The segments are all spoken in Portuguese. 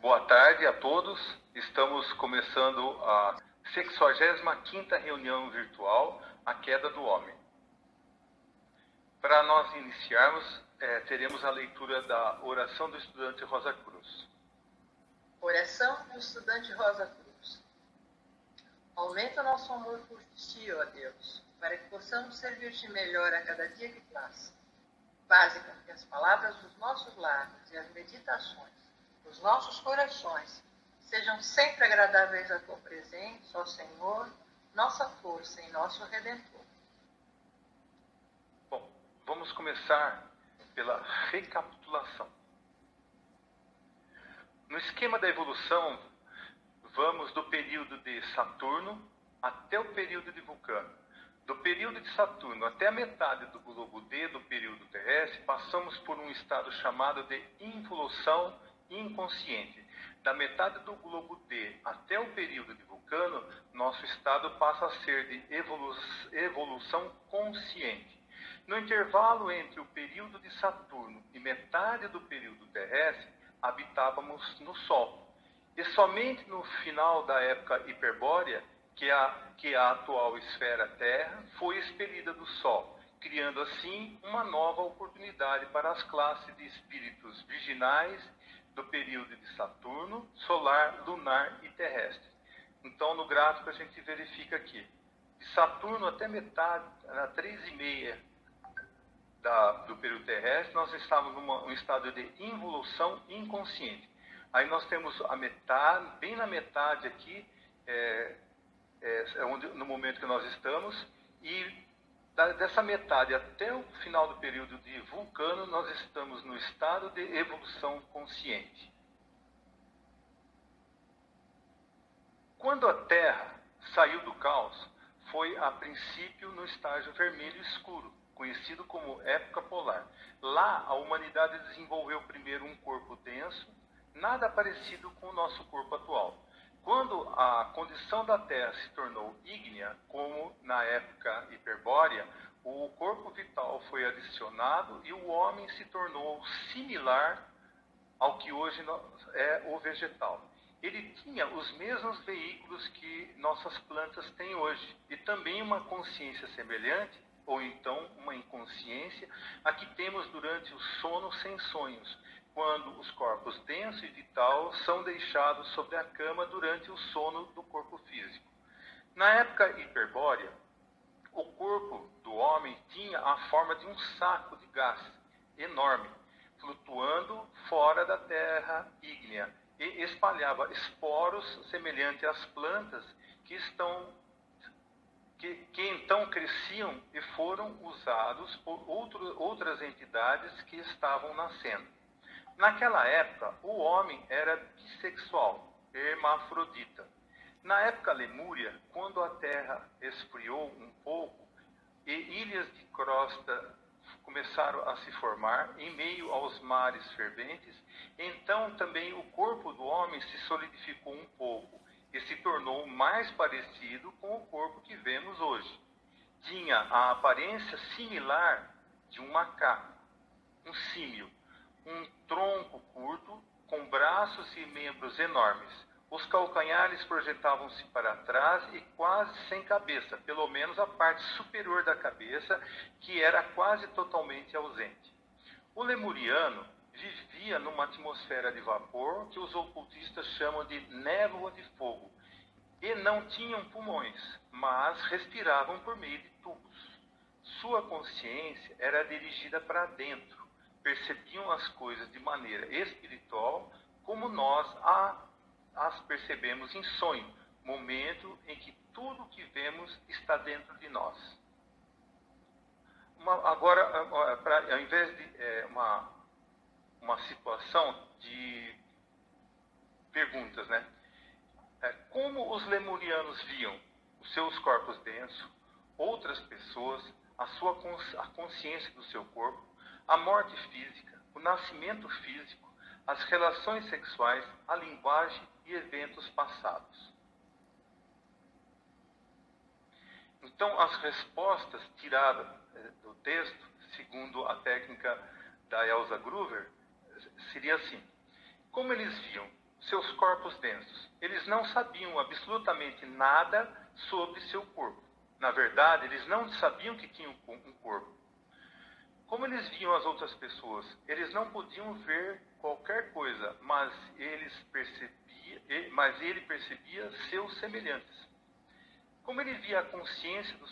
Boa tarde a todos. Estamos começando a 65ª reunião virtual, A Queda do Homem. Para nós iniciarmos, teremos a leitura da oração do estudante Rosa Cruz. Oração do estudante Rosa Cruz. Aumenta nosso amor por ti, ó Deus, para que possamos servir-te melhor a cada dia que passa. Faze com que as palavras dos nossos lábios e as meditações dos nossos corações sejam sempre agradáveis a tua presença, ó Senhor, nossa força e nosso Redentor. Bom, vamos começar pela recapitulação. No esquema da evolução, vamos do período de Saturno até o período de Vulcano. Do período de Saturno até a metade do globo D do período terrestre, passamos por um estado chamado de involução inconsciente. Da metade do globo D até o período de Vulcano, nosso estado passa a ser de evolução consciente. No intervalo entre o período de Saturno e metade do período terrestre, habitávamos no Sol. E somente no final da época hiperbórea, que a atual esfera Terra foi expelida do Sol, criando assim uma nova oportunidade para as classes de espíritos virginais do período de Saturno, solar, lunar e terrestre. Então, no gráfico a gente verifica aqui, de Saturno até metade, na 3,5 do período terrestre, nós estávamos num estado de involução inconsciente. Aí nós temos a metade, bem na metade aqui, no momento que nós estamos, e dessa metade até o final do período de Vulcano, nós estamos no estado de evolução consciente. Quando a Terra saiu do caos, foi a princípio no estágio vermelho escuro, conhecido como época polar. Lá, a humanidade desenvolveu primeiro um corpo denso, nada parecido com o nosso corpo atual. Quando a condição da Terra se tornou ígnea, como na época hiperbórea, o corpo vital foi adicionado e o homem se tornou similar ao que hoje é o vegetal. Ele tinha os mesmos veículos que nossas plantas têm hoje e também uma consciência semelhante, ou então uma inconsciência, a que temos durante o sono sem sonhos, quando os corpos denso e vital são deixados sobre a cama durante o sono do corpo físico. Na época hiperbórea, o corpo do homem tinha a forma de um saco de gás enorme, flutuando fora da terra ígnea, e espalhava esporos semelhantes às plantas que então cresciam e foram usados por outras entidades que estavam nascendo. Naquela época, o homem era bissexual, hermafrodita. Na época lemúria, quando a Terra esfriou um pouco e ilhas de crosta começaram a se formar em meio aos mares ferventes, então também o corpo do homem se solidificou um pouco e se tornou mais parecido com o corpo que vemos hoje. Tinha a aparência similar de um macaco, um símio, um tronco curto, com braços e membros enormes. Os calcanhares projetavam-se para trás e quase sem cabeça, pelo menos a parte superior da cabeça, que era quase totalmente ausente. O lemuriano vivia numa atmosfera de vapor que os ocultistas chamam de névoa de fogo, e não tinham pulmões, mas respiravam por meio de tubos. Sua consciência era dirigida para dentro, percebiam as coisas de maneira espiritual, como nós as percebemos em sonho, momento em que tudo o que vemos está dentro de nós. Agora, ao invés de uma situação de perguntas, né? Como os lemurianos viam os seus corpos densos, outras pessoas, a consciência do seu corpo, a morte física, o nascimento físico, as relações sexuais, a linguagem e eventos passados. Então, as respostas tiradas do texto, segundo a técnica da Elsa Groover, seria assim: como eles viam seus corpos densos. Eles não sabiam absolutamente nada sobre seu corpo. Na verdade, eles não sabiam que tinham um corpo. Como eles viam as outras pessoas, eles não podiam ver qualquer coisa, mas ele percebia seus semelhantes. Como ele tinha a consciência do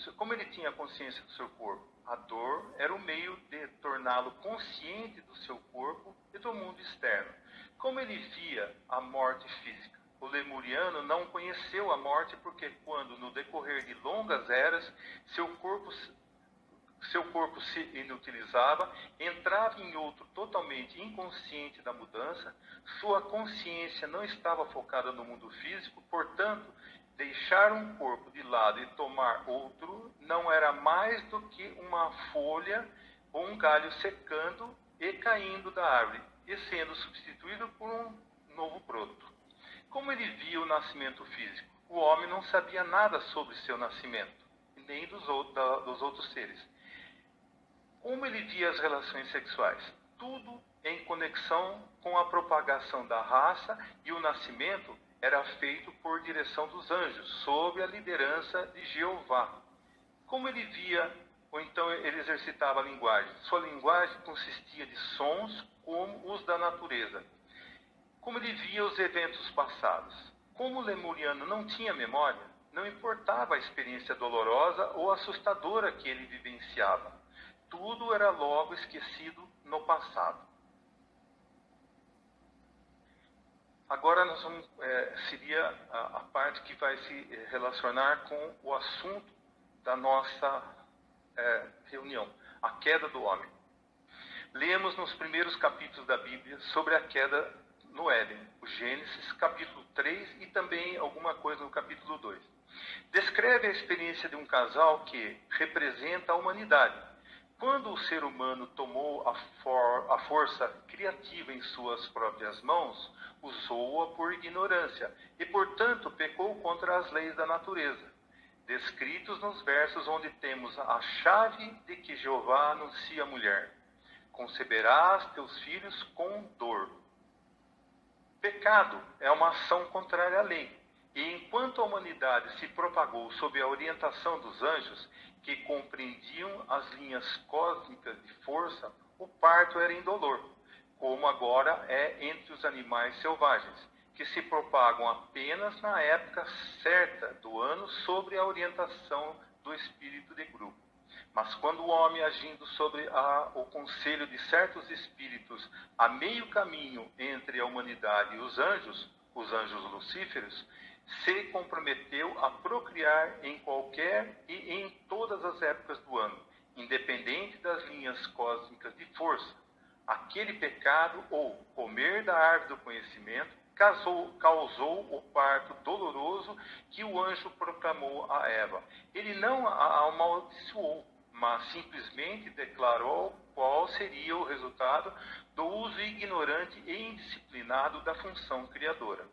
seu corpo, a dor era o meio de torná-lo consciente do seu corpo e do mundo externo. Como ele via a morte física, o lemuriano não conheceu a morte porque quando, no decorrer de longas eras, seu corpo se inutilizava, entrava em outro totalmente inconsciente da mudança, sua consciência não estava focada no mundo físico, portanto, deixar um corpo de lado e tomar outro não era mais do que uma folha ou um galho secando e caindo da árvore e sendo substituído por um novo broto. Como ele via o nascimento físico, o homem não sabia nada sobre seu nascimento, nem dos outros seres. Como ele via as relações sexuais? Tudo em conexão com a propagação da raça, e o nascimento era feito por direção dos anjos, sob a liderança de Jeová. Como ele via, ou então ele exercitava a linguagem? Sua linguagem consistia de sons como os da natureza. Como ele via os eventos passados? Como o lemuriano não tinha memória, não importava a experiência dolorosa ou assustadora que ele vivenciava. Tudo era logo esquecido no passado. Agora seria a parte que vai se relacionar com o assunto da nossa reunião, a queda do homem. Lemos nos primeiros capítulos da Bíblia sobre a queda no Éden, o Gênesis capítulo 3 e também alguma coisa no capítulo 2. Descreve a experiência de um casal que representa a humanidade. Quando o ser humano tomou a força criativa em suas próprias mãos, usou-a por ignorância e, portanto, pecou contra as leis da natureza, descritos nos versos onde temos a chave de que Jeová anuncia à mulher: conceberás teus filhos com dor. Pecado é uma ação contrária à lei, e enquanto a humanidade se propagou sob a orientação dos anjos, que compreendiam as linhas cósmicas de força, o parto era indolor, como agora é entre os animais selvagens, que se propagam apenas na época certa do ano sob a orientação do espírito de grupo. Mas quando o homem, agindo sobre o conselho de certos espíritos, a meio caminho entre a humanidade e os anjos lucíferos, se comprometeu a procriar em qualquer e em todas as épocas do ano, independente das linhas cósmicas de força. Aquele pecado, ou comer da árvore do conhecimento, causou o parto doloroso que o anjo proclamou a Eva. Ele não a amaldiçoou, mas simplesmente declarou qual seria o resultado do uso ignorante e indisciplinado da função criadora.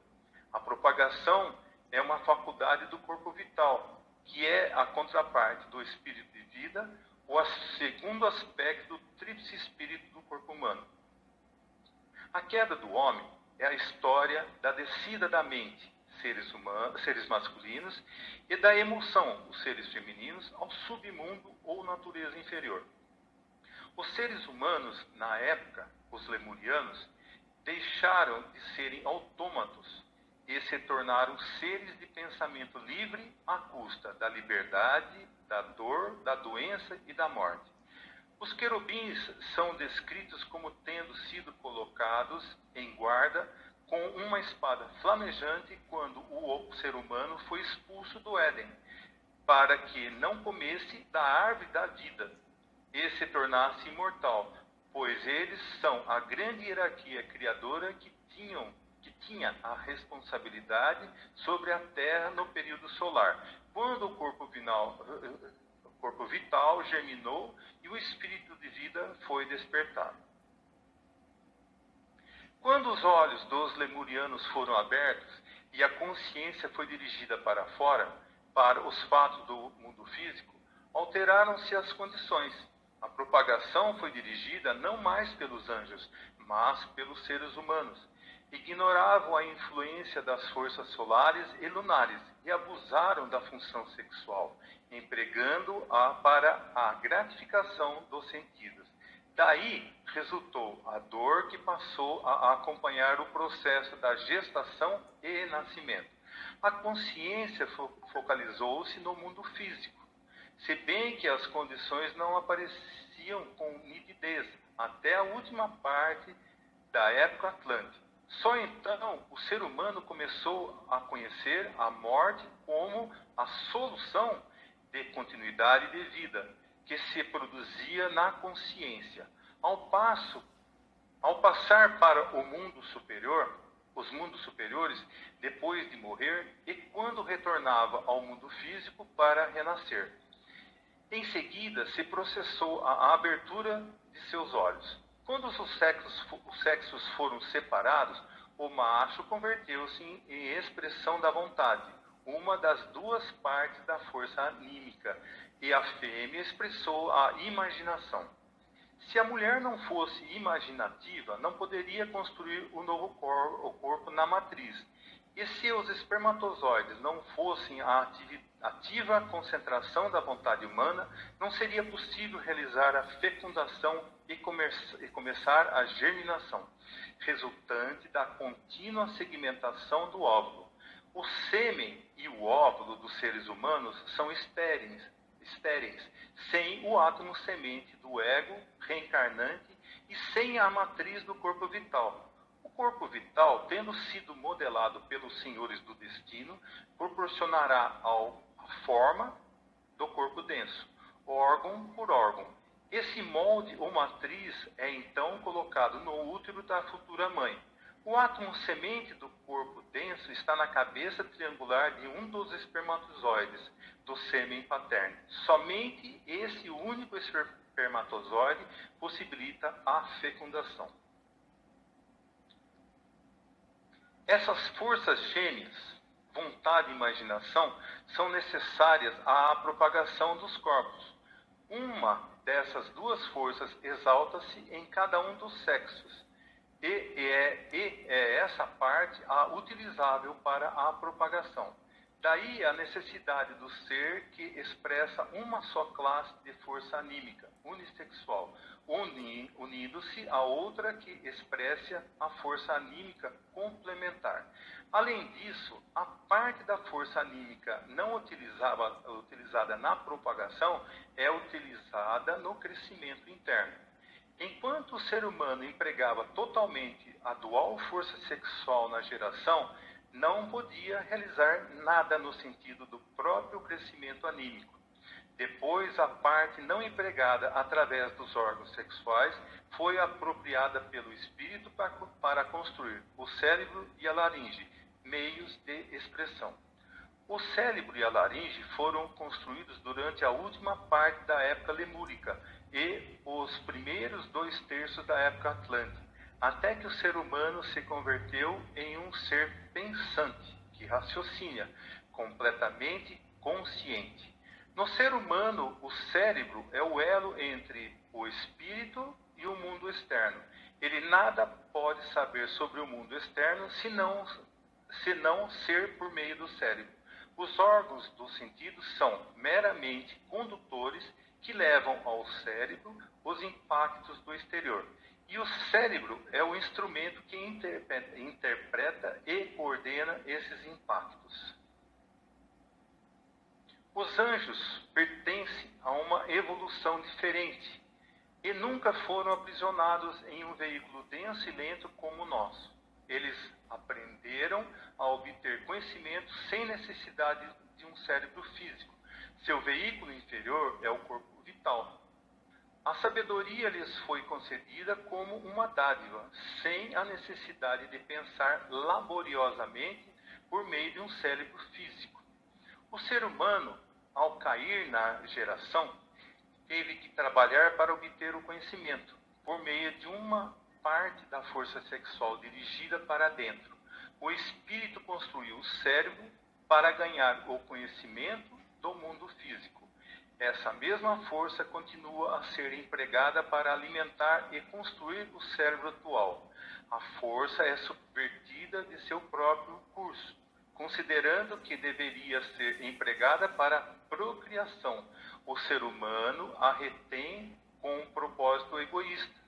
A propagação é uma faculdade do corpo vital, que é a contraparte do espírito de vida, o segundo aspecto do tríplice espírito do corpo humano. A queda do homem é a história da descida da mente, seres masculinos, e da emoção, os seres femininos, ao submundo ou natureza inferior. Os seres humanos, na época, os lemurianos, deixaram de serem autômatos e se tornaram seres de pensamento livre à custa da liberdade, da dor, da doença e da morte. Os querubins são descritos como tendo sido colocados em guarda com uma espada flamejante quando o ser humano foi expulso do Éden, para que não comesse da árvore da vida e se tornasse imortal, pois eles são a grande hierarquia criadora que tinha a responsabilidade sobre a Terra no período solar, quando o corpo vital germinou e o espírito de vida foi despertado. Quando os olhos dos lemurianos foram abertos e a consciência foi dirigida para fora, para os fatos do mundo físico, alteraram-se as condições. A propagação foi dirigida não mais pelos anjos, mas pelos seres humanos. Ignoravam a influência das forças solares e lunares e abusaram da função sexual, empregando-a para a gratificação dos sentidos. Daí resultou a dor que passou a acompanhar o processo da gestação e nascimento. A consciência focalizou-se no mundo físico, se bem que as condições não apareciam com nitidez até a última parte da época atlântica. Só então o ser humano começou a conhecer a morte como a solução de continuidade de vida que se produzia na consciência. Ao passar para o mundo superior, os mundos superiores, depois de morrer, e quando retornava ao mundo físico para renascer. Em seguida, se processou a abertura de seus olhos. Quando os sexos foram separados, o macho converteu-se em expressão da vontade, uma das duas partes da força anímica, e a fêmea expressou a imaginação. Se a mulher não fosse imaginativa, não poderia construir o novo corpo na matriz. E se os espermatozoides não fossem a ativa concentração da vontade humana, não seria possível realizar a fecundação e começar a germinação, resultante da contínua segmentação do óvulo. O sêmen e o óvulo dos seres humanos são estéreis, sem o átomo semente do ego reencarnante e sem a matriz do corpo vital. O corpo vital, tendo sido modelado pelos senhores do destino, proporcionará a forma do corpo denso, órgão por órgão. Esse molde ou matriz é então colocado no útero da futura mãe. O átomo semente do corpo denso está na cabeça triangular de um dos espermatozoides do sêmen paterno. Somente esse único espermatozoide possibilita a fecundação. Essas forças gêmeas, vontade e imaginação, são necessárias à propagação dos corpos. Uma dessas duas forças exalta-se em cada um dos sexos, e é essa parte a utilizável para a propagação. Daí a necessidade do ser que expressa uma só classe de força anímica, unissexual, unindo-se a outra que expressa a força anímica complementar. Além disso, a parte da força anímica não utilizada na propagação é utilizada no crescimento interno. Enquanto o ser humano empregava totalmente a dual força sexual na geração, não podia realizar nada no sentido do próprio crescimento anímico. Depois, a parte não empregada através dos órgãos sexuais foi apropriada pelo espírito para construir o cérebro e a laringe, meios de expressão. O cérebro e a laringe foram construídos durante a última parte da época lemúrica e os primeiros 2/3 da época atlântica, até que o ser humano se converteu em um ser pensante, que raciocina, completamente consciente. No ser humano, o cérebro é o elo entre o espírito e o mundo externo. Ele nada pode saber sobre o mundo externo senão ser por meio do cérebro. Os órgãos dos sentidos são meramente condutores que levam ao cérebro os impactos do exterior. E o cérebro é o instrumento que interpreta e coordena esses impactos. Os anjos pertencem a uma evolução diferente e nunca foram aprisionados em um veículo denso e lento como o nosso. Eles aprenderam a obter conhecimento sem necessidade de um cérebro físico. Seu veículo inferior é o corpo vital. A sabedoria lhes foi concedida como uma dádiva, sem a necessidade de pensar laboriosamente por meio de um cérebro físico. O ser humano, ao cair na geração, teve que trabalhar para obter o conhecimento, por meio de uma parte da força sexual dirigida para dentro. O espírito construiu o cérebro para ganhar o conhecimento do mundo físico. Essa mesma força continua a ser empregada para alimentar e construir o cérebro atual. A força é subvertida de seu próprio curso, considerando que deveria ser empregada para a procriação. O ser humano a retém com um propósito egoísta.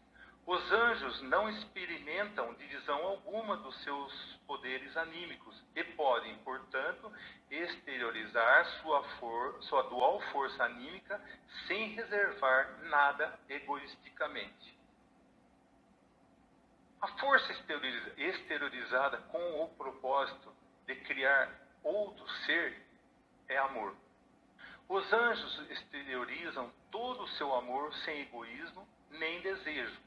Os anjos não experimentam divisão alguma dos seus poderes anímicos e podem, portanto, exteriorizar sua dual força anímica sem reservar nada egoisticamente. A força exteriorizada com o propósito de criar outro ser é amor. Os anjos exteriorizam todo o seu amor sem egoísmo nem desejo,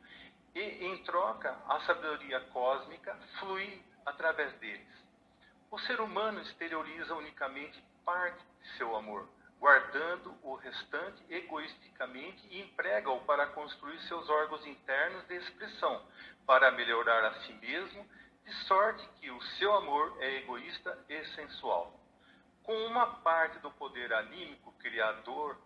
e, em troca, a sabedoria cósmica flui através deles. O ser humano exterioriza unicamente parte de seu amor, guardando o restante egoisticamente e emprega-o para construir seus órgãos internos de expressão, para melhorar a si mesmo, de sorte que o seu amor é egoísta e sensual. Com uma parte do poder anímico criador,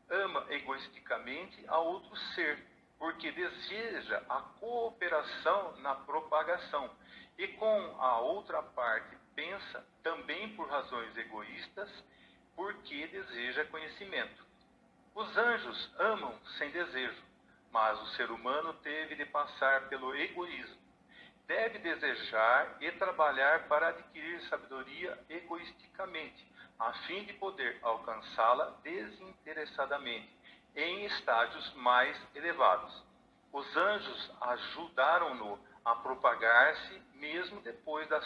ama egoisticamente a outro ser, porque deseja a cooperação na propagação, e com a outra parte pensa, também por razões egoístas, porque deseja conhecimento. Os anjos amam sem desejo, mas o ser humano teve de passar pelo egoísmo. Deve desejar e trabalhar para adquirir sabedoria egoisticamente, a fim de poder alcançá-la desinteressadamente, em estágios mais elevados. Os anjos ajudaram-no a propagar-se mesmo depois da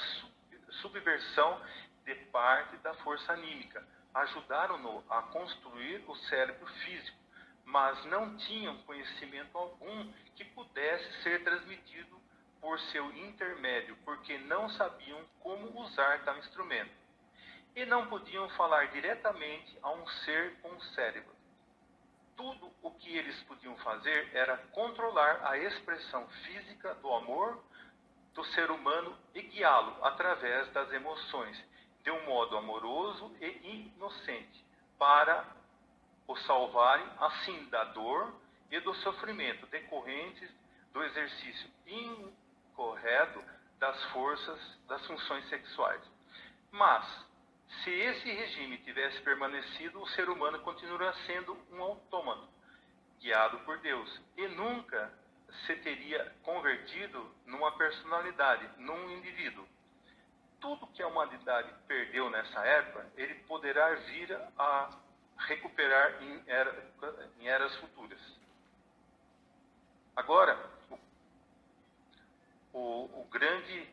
subversão de parte da força anímica. Ajudaram-no a construir o cérebro físico, mas não tinham conhecimento algum que pudesse ser transmitido por seu intermédio, porque não sabiam como usar tal instrumento. E não podiam falar diretamente a um ser com cérebro. Tudo o que eles podiam fazer era controlar a expressão física do amor do ser humano e guiá-lo através das emoções, de um modo amoroso e inocente, para o salvarem assim da dor e do sofrimento decorrentes do exercício incorreto das funções sexuais. Mas, se esse regime tivesse permanecido, o ser humano continuaria sendo um autômato, guiado por Deus, e nunca se teria convertido numa personalidade, num indivíduo. Tudo que a humanidade perdeu nessa época, ele poderá vir a recuperar em eras futuras. Agora, o grande,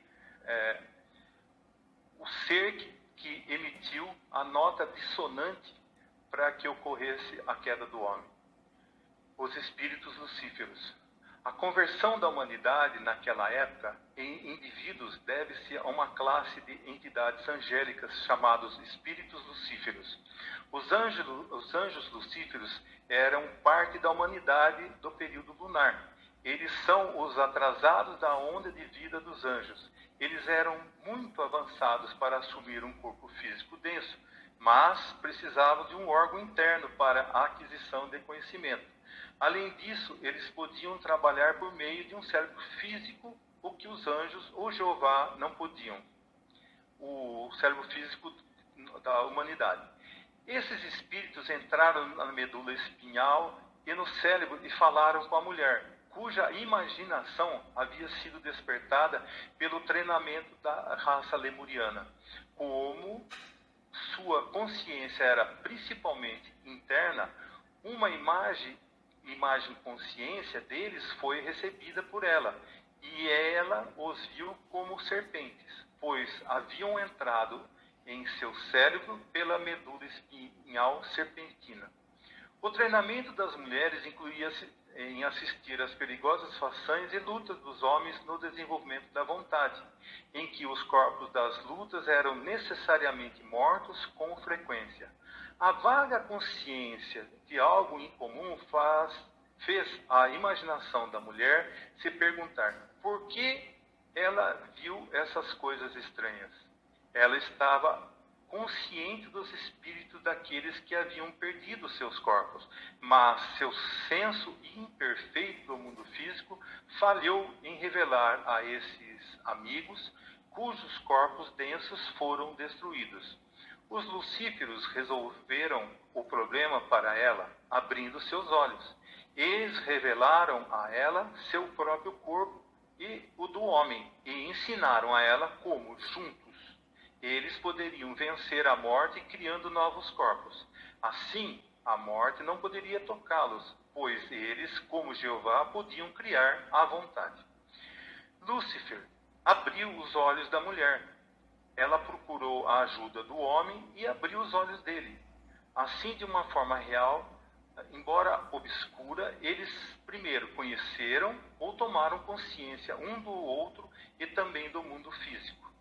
o ser que emitiu a nota dissonante para que ocorresse a queda do homem, os espíritos lucíferos. A conversão da humanidade naquela época em indivíduos deve-se a uma classe de entidades angélicas chamados espíritos lucíferos. Os anjos lucíferos eram parte da humanidade do período lunar. Eles são os atrasados da onda de vida dos anjos. Eles eram muito avançados para assumir um corpo físico denso, mas precisavam de um órgão interno para a aquisição de conhecimento. Além disso, eles podiam trabalhar por meio de um cérebro físico, o que os anjos ou Jeová não podiam. O cérebro físico da humanidade. Esses espíritos entraram na medula espinhal e no cérebro e falaram com a mulher, cuja imaginação havia sido despertada pelo treinamento da raça lemuriana. Como sua consciência era principalmente interna, uma imagem-consciência deles foi recebida por ela, e ela os viu como serpentes, pois haviam entrado em seu cérebro pela medula espinhal serpentina. O treinamento das mulheres incluía-se em assistir às perigosas façanhas e lutas dos homens no desenvolvimento da vontade, em que os corpos das lutas eram necessariamente mortos com frequência. A vaga consciência de algo incomum fez a imaginação da mulher se perguntar por que ela viu essas coisas estranhas. Ela estava consciente dos espíritos daqueles que haviam perdido seus corpos, mas seu senso imperfeito do mundo físico falhou em revelar a esses amigos cujos corpos densos foram destruídos. Os lucíferos resolveram o problema para ela, abrindo seus olhos. Eles revelaram a ela seu próprio corpo e o do homem, e ensinaram a ela como, juntos, eles poderiam vencer a morte criando novos corpos. Assim, a morte não poderia tocá-los, pois eles, como Jeová, podiam criar à vontade. Lúcifer abriu os olhos da mulher. Ela procurou a ajuda do homem e abriu os olhos dele. Assim, de uma forma real, embora obscura, eles primeiro conheceram ou tomaram consciência um do outro e também do mundo físico.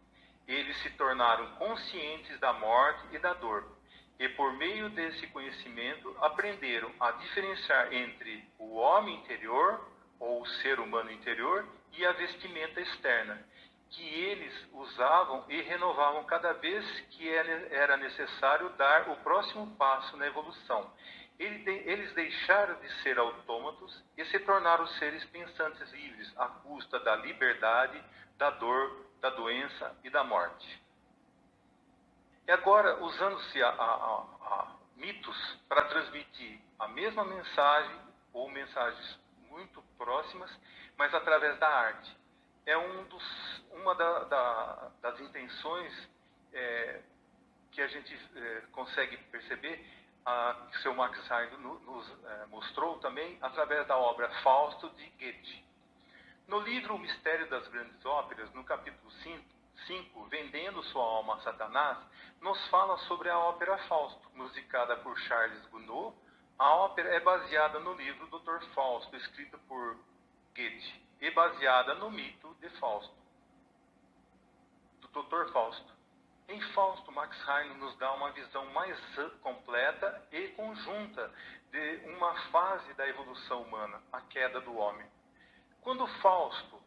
Eles se tornaram conscientes da morte e da dor, e por meio desse conhecimento aprenderam a diferenciar entre o homem interior, ou o ser humano interior, e a vestimenta externa, que eles usavam e renovavam cada vez que era necessário dar o próximo passo na evolução. Eles deixaram de ser autômatos e se tornaram seres pensantes livres, à custa da liberdade, da dor, da doença e da morte. E agora, usando-se a mitos para transmitir a mesma mensagem, ou mensagens muito próximas, mas através da arte. É uma das intenções que a gente consegue perceber, que o Sr. Max Heine nos mostrou também, através da obra Fausto de Goethe. No livro O Mistério das Grandes Óperas, no capítulo 5, Vendendo Sua Alma a Satanás, nos fala sobre a ópera Fausto, musicada por Charles Gounod. A ópera é baseada no livro Dr. Fausto, escrito por Goethe, e baseada no mito de Fausto, do Dr. Fausto. Em Fausto, Max Heine nos dá uma visão mais completa e conjunta de uma fase da evolução humana, a queda do homem. Quando Fausto,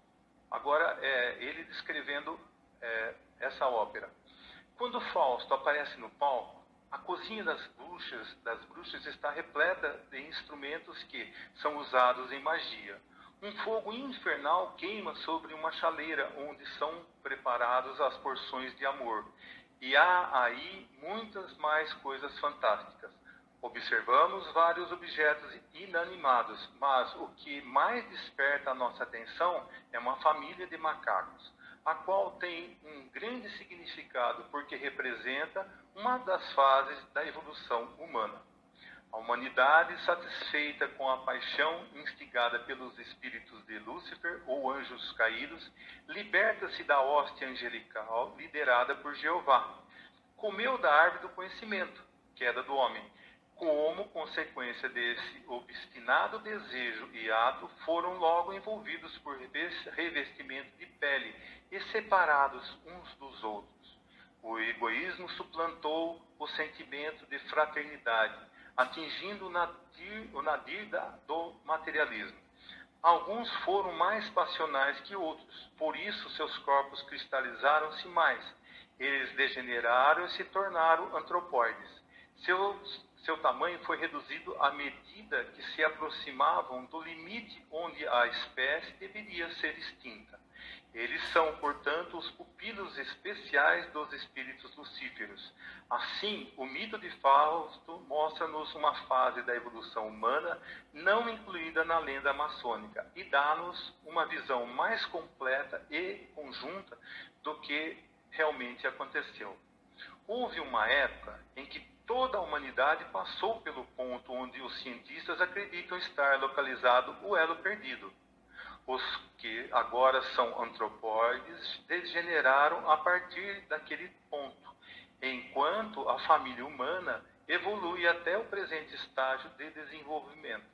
agora ele descrevendo essa ópera, quando Fausto aparece no palco, a cozinha das bruxas está repleta de instrumentos que são usados em magia. Um fogo infernal queima sobre uma chaleira onde são preparadas as porções de amor. E há aí muitas mais coisas fantásticas. Observamos vários objetos inanimados, mas o que mais desperta a nossa atenção é uma família de macacos, a qual tem um grande significado porque representa uma das fases da evolução humana. A humanidade, satisfeita com a paixão instigada pelos espíritos de Lúcifer ou anjos caídos, liberta-se da hóstia angelical liderada por Jeová. Comeu da árvore do conhecimento, queda do homem. Como consequência desse obstinado desejo e ato, foram logo envolvidos por revestimento de pele e separados uns dos outros. O egoísmo suplantou o sentimento de fraternidade, atingindo o nadir do materialismo. Alguns foram mais passionais que outros, por isso seus corpos cristalizaram-se mais. Eles degeneraram e se tornaram antropóides. Seu tamanho foi reduzido à medida que se aproximavam do limite onde a espécie deveria ser extinta. Eles são, portanto, os pupilos especiais dos espíritos lucíferos. Assim, o mito de Fausto mostra-nos uma fase da evolução humana não incluída na lenda maçônica e dá-nos uma visão mais completa e conjunta do que realmente aconteceu. Houve uma época em que toda a humanidade passou pelo ponto onde os cientistas acreditam estar localizado o elo perdido. Os que agora são antropóides degeneraram a partir daquele ponto, enquanto a família humana evolui até o presente estágio de desenvolvimento.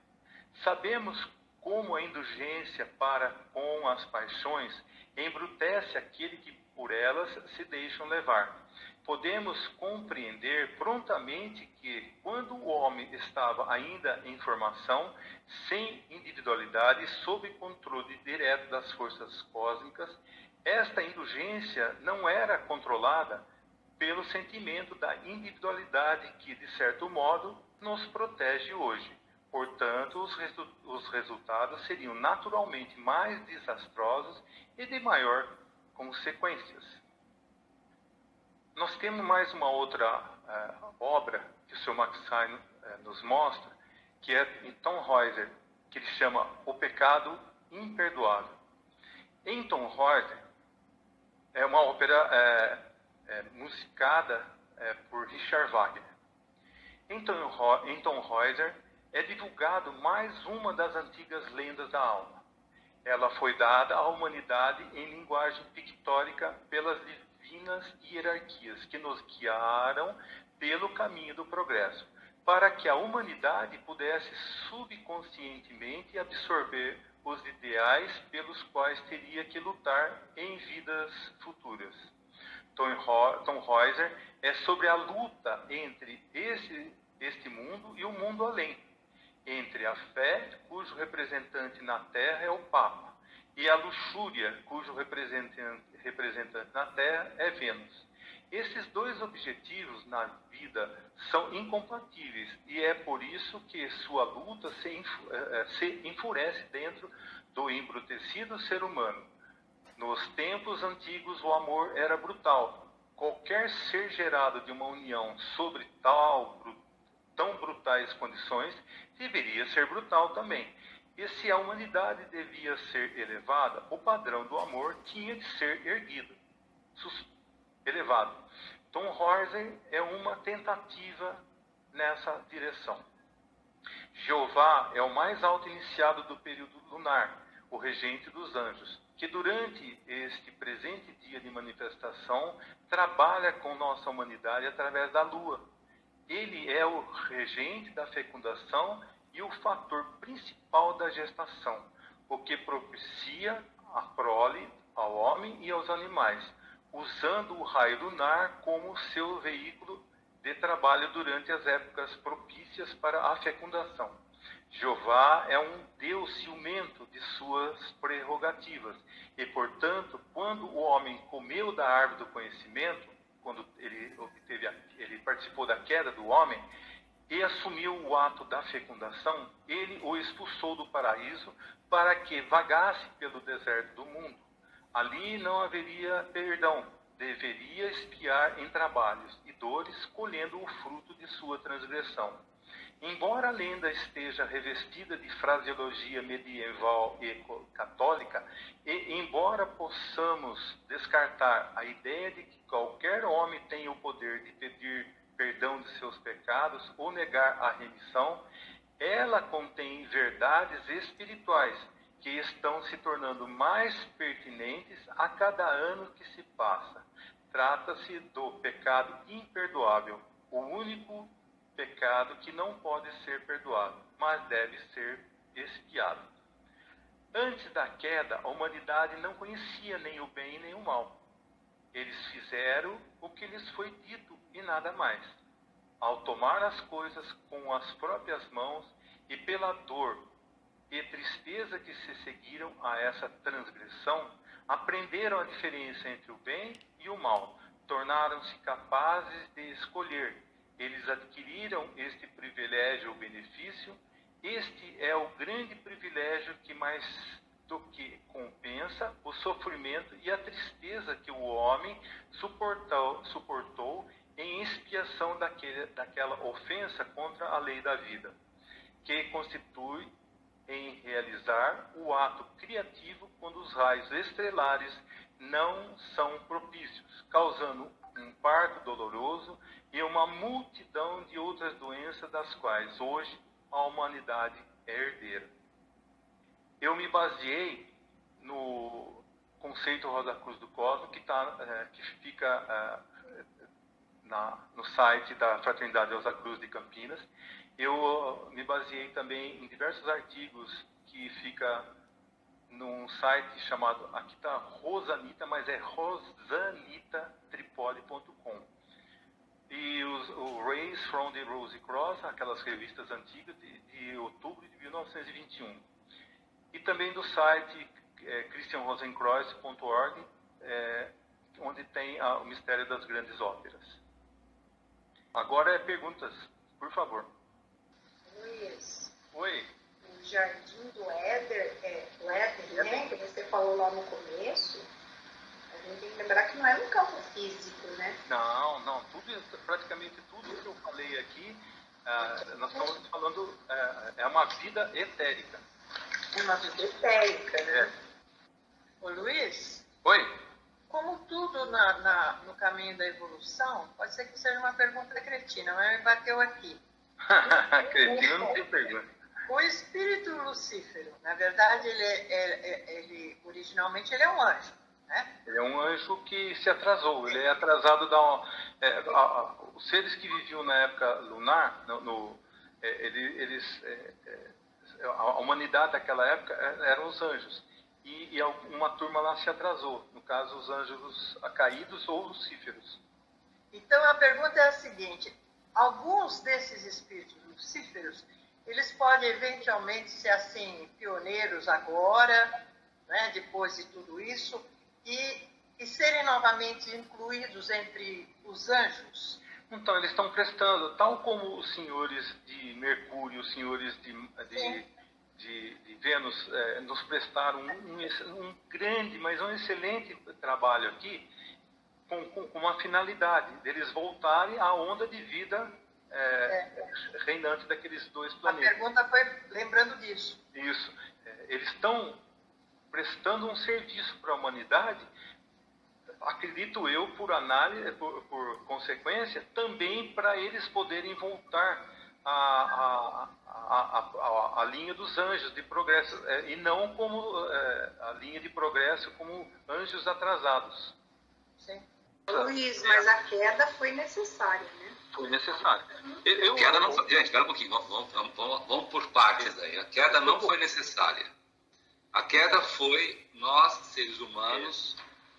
Sabemos como a indulgência para com as paixões embrutece aquele que por elas se deixam levar. Podemos compreender prontamente que, quando o homem estava ainda em formação, sem individualidade e sob controle direto das forças cósmicas, esta indulgência não era controlada pelo sentimento da individualidade que, de certo modo, nos protege hoje. Portanto, os resultados seriam naturalmente mais desastrosos e de maior consequências. Nós temos mais uma outra obra que o Sr. Maxine nos mostra, que é em Tom Heuser, que ele chama O Pecado Imperdoável. Em Tom Heuser, é uma ópera musicada por Richard Wagner. Em Tom Heuser é divulgado mais uma das antigas lendas da alma. Ela foi dada à humanidade em linguagem pictórica pelas divinas hierarquias que nos guiaram pelo caminho do progresso, para que a humanidade pudesse subconscientemente absorver os ideais pelos quais teria que lutar em vidas futuras. Tom Heuser é sobre a luta entre este mundo e o mundo além, entre a fé, cujo representante na Terra é o Papa, e a luxúria, cujo representante na Terra é Vênus. Esses dois objetivos na vida são incompatíveis e é por isso que sua luta se enfurece dentro do embrutecido ser humano. Nos tempos antigos, o amor era brutal. Qualquer ser gerado de uma união sobre tão brutais condições deveria ser brutal também. E se a humanidade devia ser elevada, o padrão do amor tinha de ser elevado. Tom Heuser é uma tentativa nessa direção. Jeová é o mais alto iniciado do período lunar, o regente dos anjos, que durante este presente dia de manifestação trabalha com nossa humanidade através da lua. Ele é o regente da fecundação e o fator principal da gestação, o que propicia a prole ao homem e aos animais, usando o raio lunar como seu veículo de trabalho durante as épocas propícias para a fecundação. Jeová é um Deus ciumento de suas prerrogativas e, portanto, quando o homem comeu da árvore do conhecimento, quando ele participou da queda do homem e assumiu o ato da fecundação, ele o expulsou do paraíso para que vagasse pelo deserto do mundo. Ali não haveria perdão, deveria expiar em trabalhos e dores, colhendo o fruto de sua transgressão. Embora a lenda esteja revestida de fraseologia medieval e católica, e embora possamos descartar a ideia de que qualquer homem tem o poder de pedir perdão de seus pecados ou negar a remissão, ela contém verdades espirituais que estão se tornando mais pertinentes a cada ano que se passa. Trata-se do pecado imperdoável, o único pecado que não pode ser perdoado, mas deve ser expiado. Antes da queda, a humanidade não conhecia nem o bem nem o mal. Eles fizeram o que lhes foi dito e nada mais. Ao tomar as coisas com as próprias mãos e pela dor e tristeza que se seguiram a essa transgressão, aprenderam a diferença entre o bem e o mal, tornaram-se capazes de escolher. Eles adquiriram este privilégio ou benefício. Este é o grande privilégio que mais do que compensa o sofrimento e a tristeza que o homem suportou em expiação daquela ofensa contra a lei da vida, que constitui em realizar o ato criativo quando os raios estrelares não são propícios, causando um parto doloroso e uma multidão de outras doenças das quais hoje a humanidade é herdeira. Eu me baseei no conceito Rosa Cruz do Cosmo, que fica no site da Fraternidade Rosa Cruz de Campinas. Eu me baseei também em diversos artigos que fica num site chamado, aqui está Rosanita, mas é rosanitatripoli.com. E o Rays from the Rosy Cross, aquelas revistas antigas de outubro de 1921. E também do site christianrosenkreuz.org, onde tem o mistério das grandes óperas. Agora perguntas, por favor. Luiz, Oi. o Jardim do Éder, né, que você falou lá no começo, a gente tem que lembrar que não é um campo físico, né? Não, praticamente tudo que eu falei aqui, nós estamos falando, é uma vida etérica. É uma vida etérica, né? Ô Luiz, Oi. como tudo no caminho da evolução, pode ser que seja uma pergunta cretina, mas me bateu aqui. Cretina não tem pergunta. O espírito Lucífero, na verdade, ele originalmente ele é um anjo, né? Ele é um anjo que se atrasou. Ele é atrasado os seres que viviam na época lunar, a humanidade daquela época eram os anjos. E uma turma lá se atrasou. No caso, os anjos caídos ou lucíferos. Então, a pergunta é a seguinte: alguns desses espíritos lucíferos, eles podem eventualmente ser assim, pioneiros agora, né, depois de tudo isso, e serem novamente incluídos entre os anjos? Então, eles estão prestando, tal como os senhores de Mercúrio, os senhores de Vênus nos prestaram um grande, mas um excelente trabalho aqui, com uma finalidade, deles voltarem à onda de vida reinante daqueles dois planetas. A pergunta foi lembrando disso. Isso. Eles estão prestando um serviço para a humanidade, acredito eu, por análise, por consequência, também para eles poderem voltar a linha dos anjos de progresso, e não como a linha de progresso como anjos atrasados. Sim. Luiz, mas a queda foi necessária, né? Foi necessário. A queda não foi... Gente, espera um pouquinho, vamos por partes aí. A queda não foi necessária. A queda foi nós, seres humanos,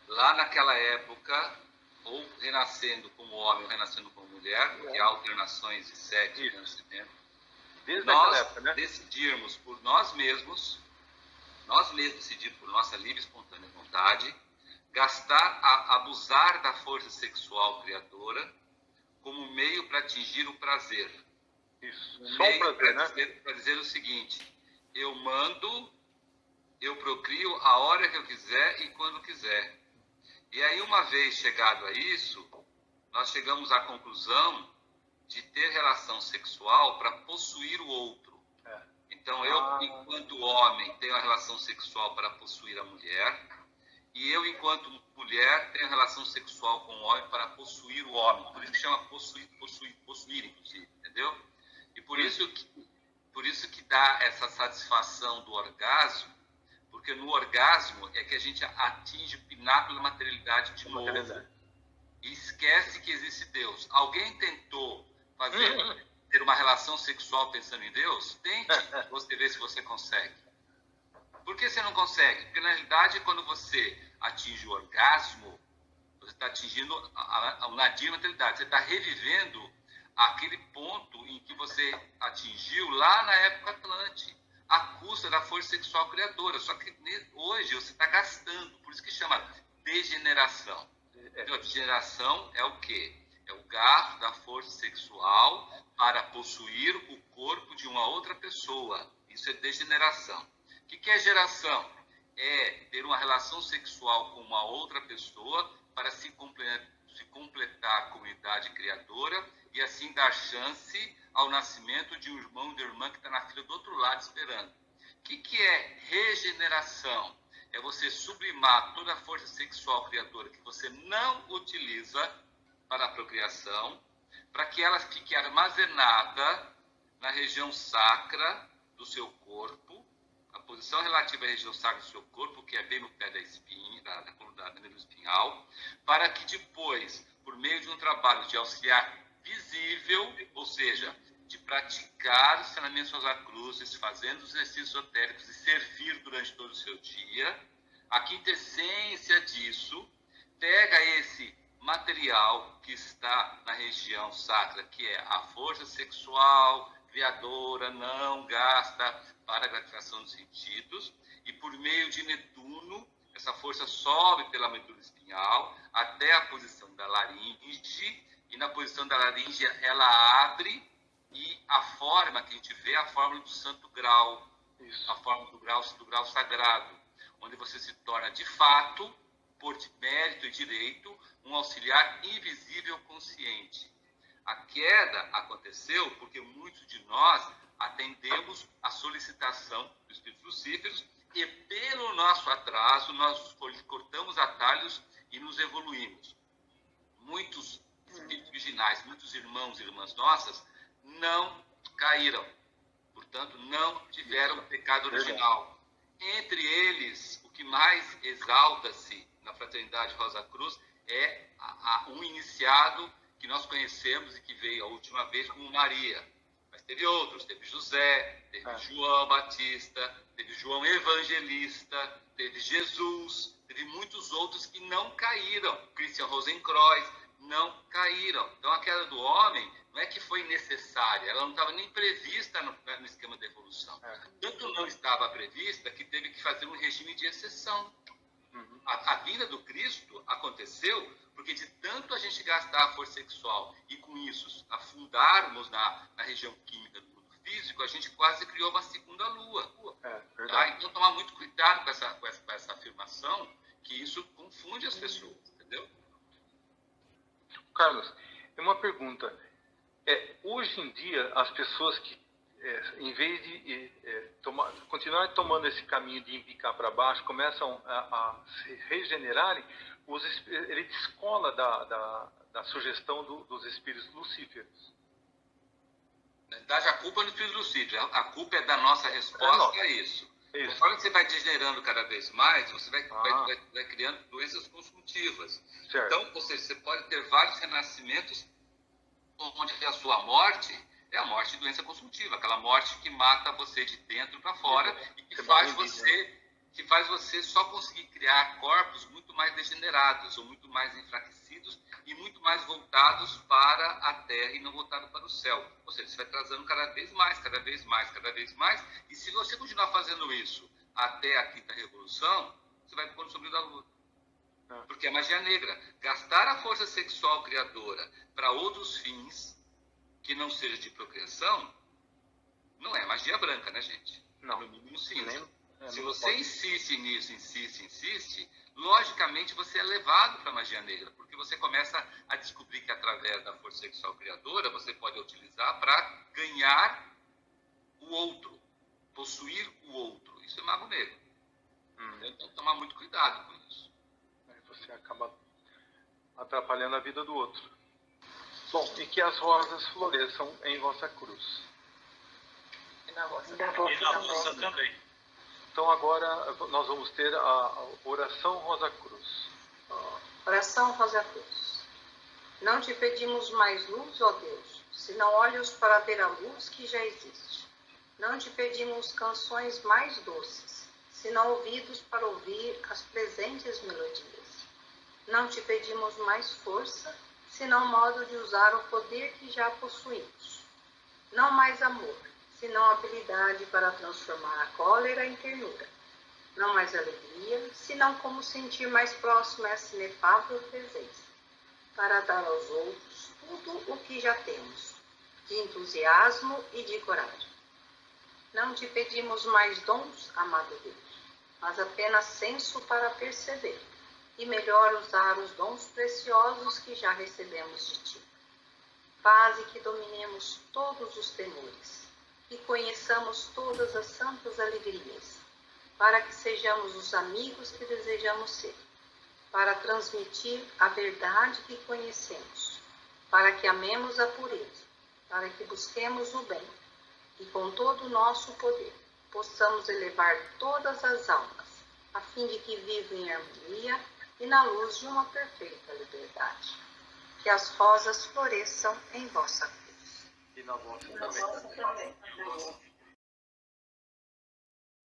lá naquela época, ou renascendo como homem ou renascendo como mulher, porque há alternações de sexo e nascimento. Desde nós época, né? decidirmos por nós mesmos decidir por nossa livre e espontânea vontade, abusar da força sexual criadora como meio para atingir o prazer. Isso. Só o prazer, para dizer o seguinte: eu mando, eu procrio a hora que eu quiser e quando quiser. E aí, uma vez chegado a isso, nós chegamos à conclusão de ter relação sexual para possuir o outro. Então, eu, enquanto homem, tenho a relação sexual para possuir a mulher, e eu, enquanto mulher, tenho a relação sexual com o homem para possuir o homem. Por isso que chama possuir, inclusive, entendeu? E por isso que dá essa satisfação do orgasmo, porque no orgasmo é que a gente atinge o pináculo da materialidade de novo. E esquece que existe Deus. Alguém tentou ter uma relação sexual pensando em Deus? Tente você ver se você consegue. Por que você não consegue? Porque, na realidade, quando você atinge o orgasmo, você está atingindo a nadia materialidade. Você está revivendo aquele ponto em que você atingiu lá na época Atlante, à custa da força sexual criadora. Só que hoje você está gastando. Por isso que chama degeneração. Então, a degeneração é o quê? É o gasto da força sexual para possuir o corpo de uma outra pessoa. Isso é degeneração. O que é geração? É ter uma relação sexual com uma outra pessoa para se completar a comunidade criadora e assim dar chance ao nascimento de um irmão e de uma irmã que está na fila do outro lado esperando. O que é regeneração? É você sublimar toda a força sexual criadora que você não utiliza para a procriação, para que ela fique armazenada na região sacra do seu corpo, a posição relativa à região sacra do seu corpo, que é bem no pé da espinha, da medula espinhal, para que depois, por meio de um trabalho de auxiliar visível, ou seja, de praticar os treinamentos Rosa-Cruzes, fazendo os exercícios esotéricos e servir durante todo o seu dia, a quintessência disso pega esse material que está na região sacra, que é a força sexual criadora, não gasta para a gratificação dos sentidos, e por meio de Netuno Essa força sobe pela medula espinhal até a posição da laringe, e na posição da laringe ela abre, e a forma que a gente vê é a forma do santo grau, a forma do grau sagrado, onde você se torna de fato, por mérito e direito, um auxiliar invisível consciente. A queda aconteceu porque muitos de nós atendemos a solicitação dos espíritos lucíferos e, pelo nosso atraso, nós cortamos atalhos e nos evoluímos. Muitos espíritos virginais, muitos irmãos e irmãs nossas não caíram, portanto, não tiveram o pecado original. Entre eles, o que mais exalta-se na Fraternidade Rosa Cruz é um iniciado que nós conhecemos e que veio a última vez como Maria. Mas teve outros, teve José, teve João Batista, teve João Evangelista, teve Jesus, teve muitos outros que não caíram. Christian Rosenkreuz, não caíram. Então a queda do homem não é que foi necessária, ela não estava nem prevista no esquema da evolução. Tanto não estava prevista que teve que fazer um regime de exceção. A vinda do Cristo aconteceu porque de tanto a gente gastar a força sexual e com isso afundarmos na região química do mundo físico, a gente quase criou uma segunda lua. Tá? Então tomar muito cuidado com essa afirmação, que isso confunde as pessoas, entendeu? Carlos, é uma pergunta. Hoje em dia, as pessoas que, em vez de continuar tomando esse caminho de empicar para baixo, começam a se regenerarem, ele descola da sugestão dos espíritos lucíferos. Na verdade, a culpa não é do espírito lucífero, a culpa é da nossa resposta a isso. Conforme você vai degenerando cada vez mais, você vai criando doenças consultivas. Certo. Então, ou seja, você pode ter vários renascimentos onde a sua morte é a morte de doença consultiva, aquela morte que mata você de dentro para fora e que faz você só conseguir criar corpos muito mais degenerados ou muito mais enfraquecidos e muito mais voltados para a terra e não voltados para o céu. Ou seja, você vai trazendo cada vez mais, cada vez mais, cada vez mais, e se você continuar fazendo isso até a quinta revolução, você vai pôr no sombrio da lua. Porque é magia negra. Gastar a força sexual criadora para outros fins que não seja de procriação não é magia branca, né, gente? Não. No mínimo cinza. Se você insiste nisso, insiste, logicamente você é levado para a magia negra, porque você começa a descobrir que através da força sexual criadora você pode utilizar para ganhar o outro, possuir o outro. Isso é mago negro. Então tomar muito cuidado com isso. Aí você acaba atrapalhando a vida do outro. Bom, e que as rosas floresçam em vossa cruz. E na vossa também. Então agora nós vamos ter a oração Rosa Cruz. Oração Rosa Cruz. Não te pedimos mais luz, ó Deus, senão olhos para ver a luz que já existe. Não te pedimos canções mais doces, senão ouvidos para ouvir as presentes melodias. Não te pedimos mais força, senão modo de usar o poder que já possuímos. Não mais amor, senão habilidade para transformar a cólera em ternura. Não mais alegria, senão como sentir mais próximo essa inefável presença, para dar aos outros tudo o que já temos, de entusiasmo e de coragem. Não te pedimos mais dons, amado Deus, mas apenas senso para perceber, e melhor usar os dons preciosos que já recebemos de ti. Faze que dominemos todos os temores, e conheçamos todas as santas alegrias, para que sejamos os amigos que desejamos ser, para transmitir a verdade que conhecemos, para que amemos a pureza, para que busquemos o bem, e com todo o nosso poder possamos elevar todas as almas, a fim de que vivam em harmonia e na luz de uma perfeita liberdade. Que as rosas floresçam em vossa cruz. E na vossa também.